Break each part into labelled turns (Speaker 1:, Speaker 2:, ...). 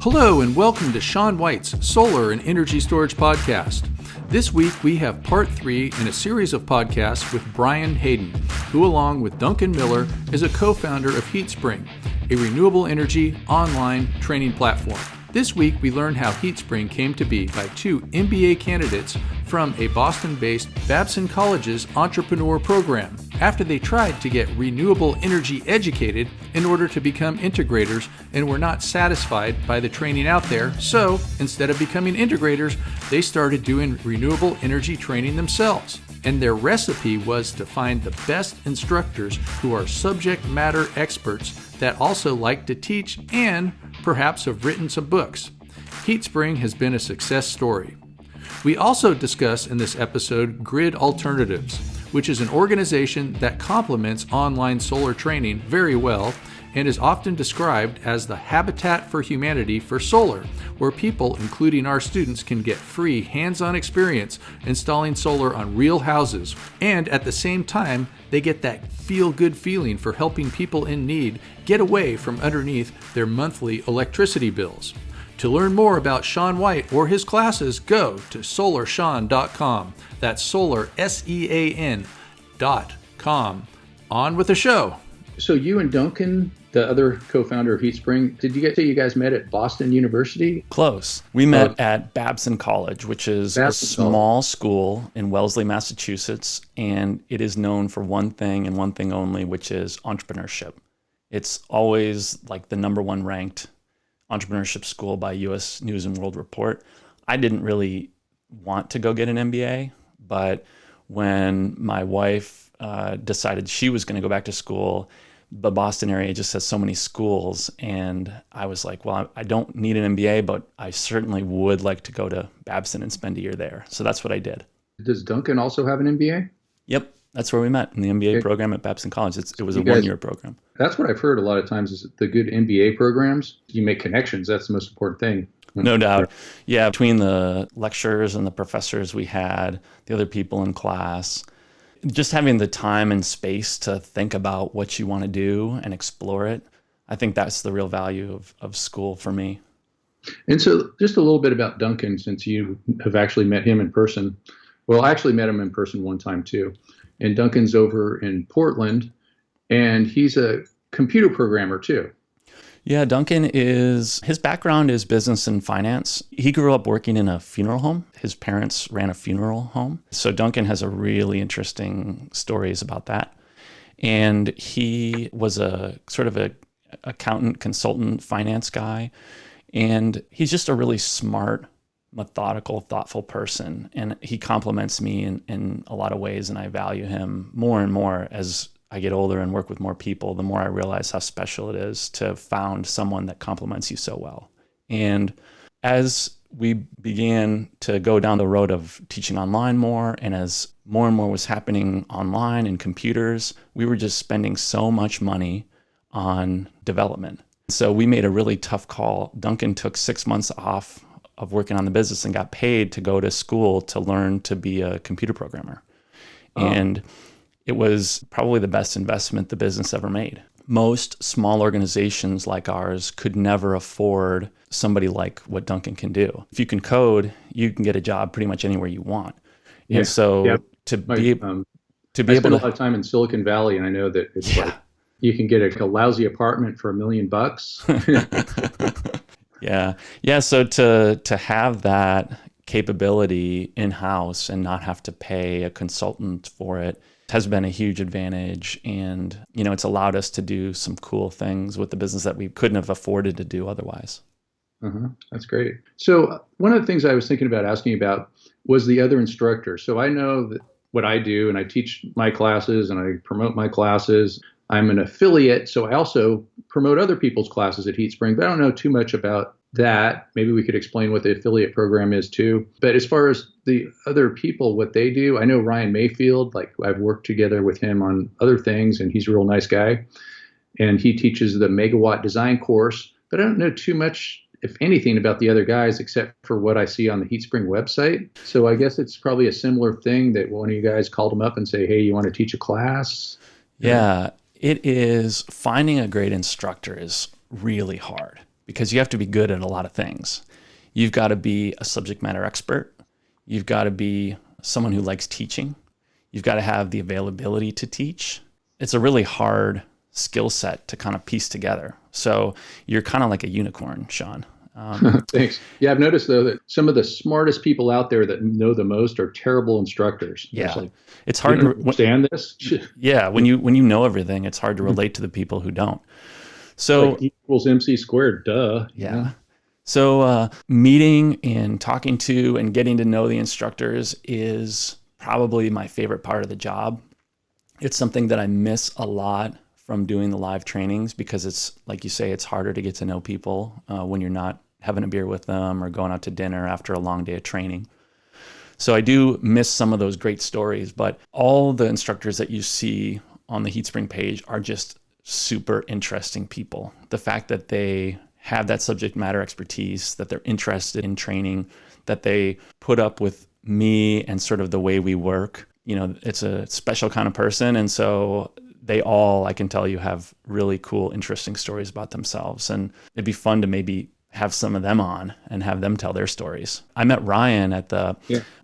Speaker 1: Hello and welcome to Sean White's Solar and Energy Storage Podcast. This week we have part 3 in a series of podcasts with Brian Hayden, who along with Duncan Miller is a co-founder of HeatSpring, a renewable energy online training platform. This week we learned how HeatSpring came to be by 2 MBA candidates from a Boston-based Babson College's entrepreneur program after they tried to get renewable energy educated in order to become integrators and were not satisfied by the training out there. So instead of becoming integrators, they started doing renewable energy training themselves. And their recipe was to find the best instructors who are subject matter experts that also like to teach and perhaps have written some books. HeatSpring has been a success story. We also discuss in this episode Grid Alternatives, which is an organization that complements online solar training very well and is often described as the habitat for humanity for solar, where people, including our students, can get free hands-on experience installing solar on real houses, and at the same time, they get that feel-good feeling for helping people in need get away from underneath their monthly electricity bills. To learn more about Sean White or his classes, go to solarsean.com. That's solar, SEAN.com. On with the show. So you and Duncan, the other co-founder of HeatSpring, did you say you guys met at Boston University?
Speaker 2: Close. We met at Babson College, which is a small school in Wellesley, Massachusetts, and it is known for one thing and one thing only, which is entrepreneurship. It's always like the number one ranked entrepreneurship school by U.S. News and World Report. I didn't really want to go get an MBA, but when my wife decided she was going to go back to school, the Boston area just has so many schools, and I was like, well, I don't need an MBA, but I certainly would like to go to Babson and spend a year there. So that's what I did.
Speaker 1: Does Duncan also have an MBA?
Speaker 2: Yep. That's where we met, in the MBA program at Babson College. It was a one-year program.
Speaker 1: That's what I've heard a lot of times is the good MBA programs. You make connections. That's the most important thing.
Speaker 2: No doubt. Yeah, between the lecturers and the professors we had, the other people in class, just having the time and space to think about what you want to do and explore it, I think that's the real value of school for me.
Speaker 1: And so just a little bit about Duncan, since you have actually met him in person. Well, I actually met him in person one time too. And Duncan's over in Portland, and he's a computer programmer too.
Speaker 2: Yeah, his background is business and finance. He grew up working in a funeral home. His parents ran a funeral home. So Duncan has a really interesting stories about that. And he was a sort of a accountant, consultant, finance guy. And he's just a really smart, methodical, thoughtful person. And he compliments me in a lot of ways, and I value him more and more as I get older and work with more people. The more I realize how special it is to found someone that compliments you so well. And as we began to go down the road of teaching online more, and as more and more was happening online and computers, we were just spending so much money on development. So we made a really tough call. Duncan took 6 months off of working on the business and got paid to go to school to learn to be a computer programmer. Oh. And it was probably the best investment the business ever made. Most small organizations like ours could never afford somebody like what Duncan can do. If you can code, you can get a job pretty much anywhere you want. And so to be able to... I spent a lot of time in Silicon Valley, and I know that it's like you can get a lousy apartment for $1 million. Yeah. So to have that capability in-house and not have to pay a consultant for it has been a huge advantage. And, it's allowed us to do some cool things with the business that we couldn't have afforded to do otherwise. That's great. So one of the things I was thinking about asking about was the other instructor. So I know that what I do, and I teach my classes and I promote my classes. I'm an affiliate, so I also promote other people's classes at HeatSpring, but I don't know too much about that. Maybe we could explain what the affiliate program is too. But as far as the other people, what they do, I know Ryan Mayfield, like I've worked together with him on other things, and he's a real nice guy. And he teaches the megawatt design course, but I don't know too much, if anything, about the other guys, except for what I see on the HeatSpring website. So I guess it's probably a similar thing that one of you guys called them up and say, hey, you want to teach a class? Yeah. It is, finding a great instructor is really hard because you have to be good at a lot of things. You've got to be a subject matter expert. You've got to be someone who likes teaching. You've got to have the availability to teach. It's a really hard skill set to kind of piece together. So you're kind of like a unicorn, Sean.
Speaker 3: Thanks. Yeah, I've noticed though that some of the smartest people out there that know the most are terrible instructors.
Speaker 2: Yeah, it's hard to
Speaker 3: understand this.
Speaker 2: Yeah, when you know everything, it's hard to relate to the people who don't. So
Speaker 3: like E equals MC squared, duh.
Speaker 2: Yeah. So meeting and talking to and getting to know the instructors is probably my favorite part of the job. It's something that I miss a lot from doing the live trainings because it's, like you say, it's harder to get to know people when you're not having a beer with them or going out to dinner after a long day of training. So I do miss some of those great stories, but all the instructors that you see on the HeatSpring page are just super interesting people. The fact that they have that subject matter expertise, that they're interested in training, that they put up with me and sort of the way we work. You know, it's a special kind of person. And so they all, I can tell you, have really cool, interesting stories about themselves. And it'd be fun to maybe have some of them on and have them tell their stories. I met Ryan at the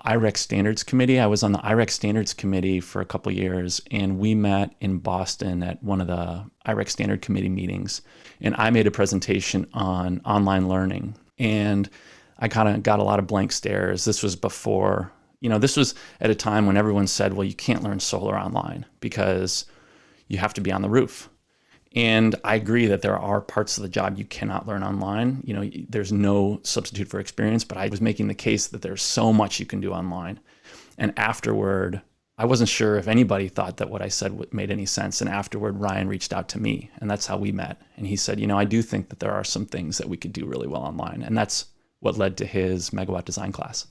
Speaker 2: IREC Standards Committee. I was on the IREC Standards Committee for a couple of years, and we met in Boston at one of the IREC Standard Committee meetings. And I made a presentation on online learning. And I kind of got a lot of blank stares. This was before, this was at a time when everyone said, well, you can't learn solar online because you have to be on the roof. And I agree that there are parts of the job you cannot learn online. There's no substitute for experience, but I was making the case that there's so much you can do online. And afterward, I wasn't sure if anybody thought that what I said made any sense. And afterward, Ryan reached out to me, and that's how we met. And he said, I do think that there are some things that we could do really well online. And that's what led to his megawatt design class.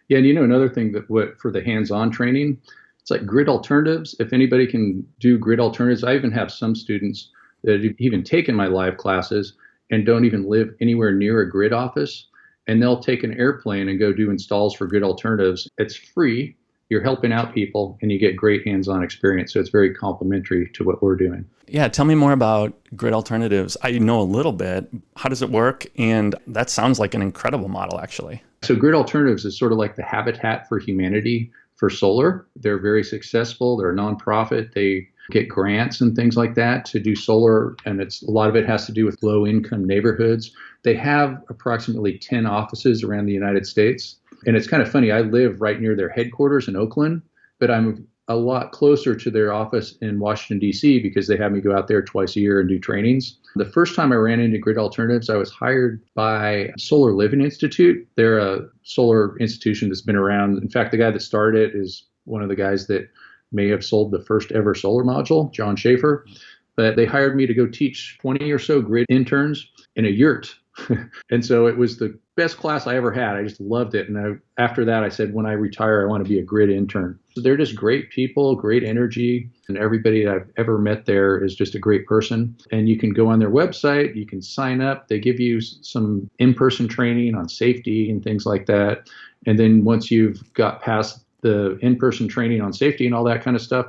Speaker 3: Yeah, and another thing that for the hands-on training, it's like grid alternatives. If anybody can do grid alternatives, I even have some students that have even taken my live classes and don't even live anywhere near a grid office. And they'll take an airplane and go do installs for grid alternatives. It's free. You're helping out people and you get great hands-on experience. So it's very complementary to what we're doing.
Speaker 2: Yeah, tell me more about grid alternatives. I know a little bit. How does it work? And that sounds like an incredible model, actually.
Speaker 3: So grid alternatives is sort of like the Habitat for Humanity for solar. They're very successful. They're a nonprofit. They get grants and things like that to do solar, and a lot of it has to do with low-income neighborhoods. They have approximately 10 offices around the United States, and it's kind of funny. I live right near their headquarters in Oakland, but I'm a lot closer to their office in Washington, D.C. because they have me go out there twice a year and do trainings. The first time I ran into grid alternatives, I was hired by Solar Living Institute. They're a solar institution that's been around. In fact, the guy that started it is one of the guys that may have sold the first ever solar module, John Schaefer. But they hired me to go teach 20 or so grid interns in a yurt. And so it was the best class I ever had. I just loved it. And after that, I said, when I retire, I want to be a grid intern. So they're just great people, great energy. And everybody that I've ever met there is just a great person. And you can go on their website, you can sign up. They give you some in-person training on safety and things like that. And then once you've got past the in-person training on safety and all that kind of stuff,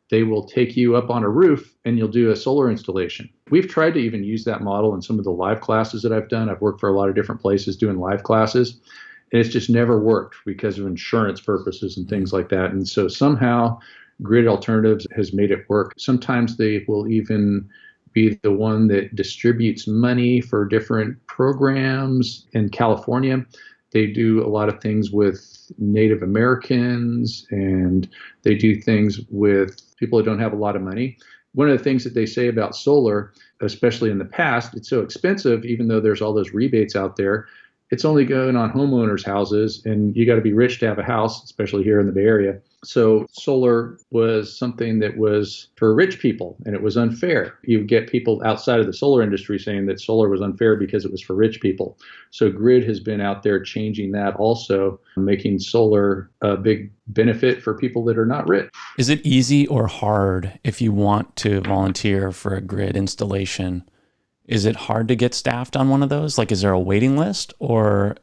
Speaker 3: they will take you up on a roof and you'll do a solar installation. We've tried to even use that model in some of the live classes that I've done. I've worked for a lot of different places doing live classes, and it's just never worked because of insurance purposes and things like that. And so somehow grid alternatives has made it work. Sometimes they will even be the one that distributes money for different programs. In California, they do a lot of things with Native Americans, and they do things with people that don't have a lot of money. One of the things that they say about solar, especially in the past, it's so expensive, even though there's all those rebates out there, it's only going on homeowners' houses, and you got to be rich to have a house, especially here in the Bay Area. So solar was something that was for rich people, and it was unfair. You would get people outside of the solar industry saying that solar was unfair because it was for rich people. So grid has been out there changing that also, making solar a big benefit for people that are not rich.
Speaker 2: Is it easy or hard if you want to volunteer for a grid installation? Is it hard to get staffed on one of those? Like, is there a waiting list, or,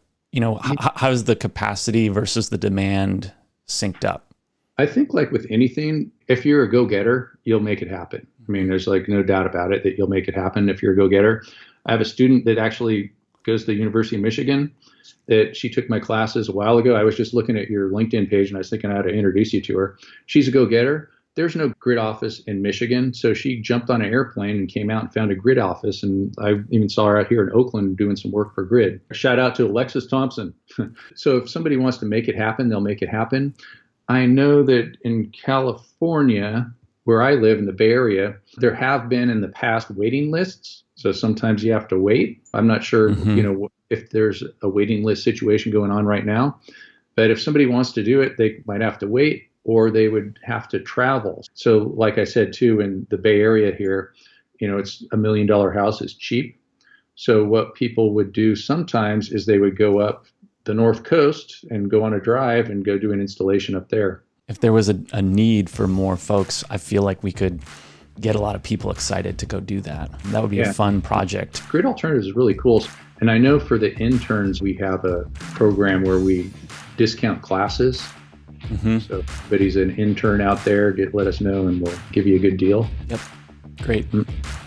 Speaker 2: how's the capacity versus the demand synced up?
Speaker 3: I think like with anything, if you're a go-getter, you'll make it happen. I mean, there's like no doubt about it that you'll make it happen if you're a go-getter. I have a student that actually goes to the University of Michigan that she took my classes a while ago. I was just looking at your LinkedIn page and I was thinking how to introduce you to her. She's a go-getter. There's no grid office in Michigan. So she jumped on an airplane and came out and found a grid office. And I even saw her out here in Oakland doing some work for grid. Shout out to Alexis Thompson. So if somebody wants to make it happen, they'll make it happen. I know that in California, where I live in the Bay Area, there have been in the past waiting lists. So sometimes you have to wait. I'm not sure, if there's a waiting list situation going on right now. But if somebody wants to do it, they might have to wait or they would have to travel. So like I said, too, in the Bay Area here, it's $1 million house is cheap. So what people would do sometimes is they would go up the North Coast and go on a drive and go do an installation up there.
Speaker 2: If there was a need for more folks, I feel like we could get a lot of people excited to go do that. That would be a fun project.
Speaker 3: Grid Alternatives is really cool. And I know for the interns, we have a program where we discount classes. Mm-hmm. So if anybody's an intern out there, let us know and we'll give you a good deal.
Speaker 2: Yep. Great.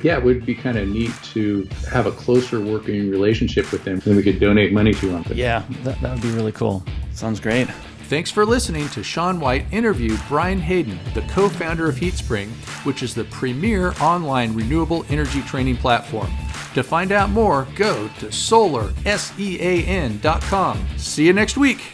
Speaker 3: Yeah, it would be kind of neat to have a closer working relationship with them. Then we could donate money to them.
Speaker 2: Yeah, that would be really cool. Sounds great.
Speaker 1: Thanks for listening to Sean White interview Brian Hayden, the co-founder of HeatSpring, which is the premier online renewable energy training platform. To find out more, go to solarsean.com. See you next week.